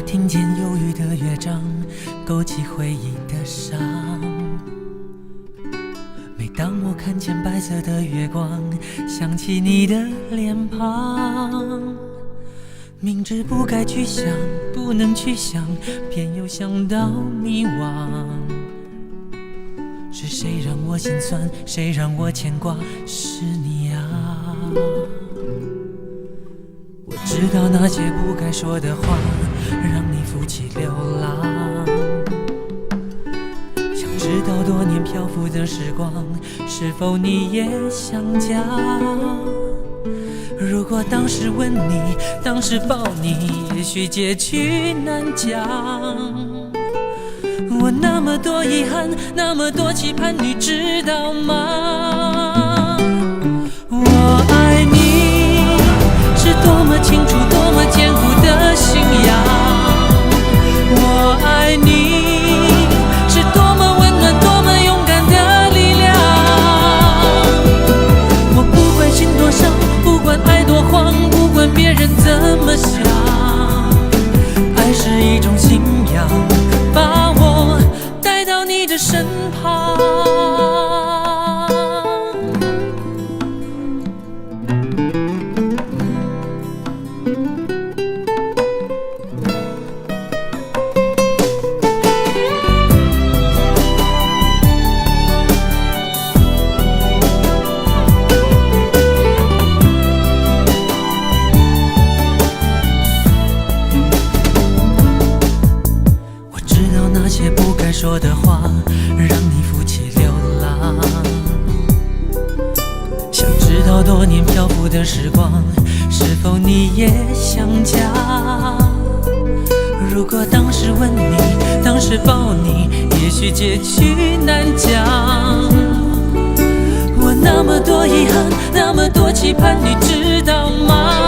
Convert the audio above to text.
听见忧郁的乐章，勾起回忆的伤。每当我看见白色的月光，想起你的脸庞。明知不该去想，不能去想，偏又想到迷惘。是谁让我心酸，谁让我牵挂？是你啊！我知道那些不该说的话，让你负起流浪。想知道多年漂浮的时光，是否你也想家？如果当时吻你，当时抱你，也许结局难讲。我那么多遗憾，那么多期盼，你知道吗？我爱你是多么清楚，多么坚固的信仰。我爱你是多么温暖，多么勇敢的力量。我不管心多伤，不管爱多慌，不管别人怎么想，爱是一种信仰，把我带到你的身旁。说的话让你负起流浪，想知道多年漂浮的时光，是否你也想家？如果当时吻你，当时抱你，也许结局难讲。我那么多遗憾，那么多期盼，你知道吗？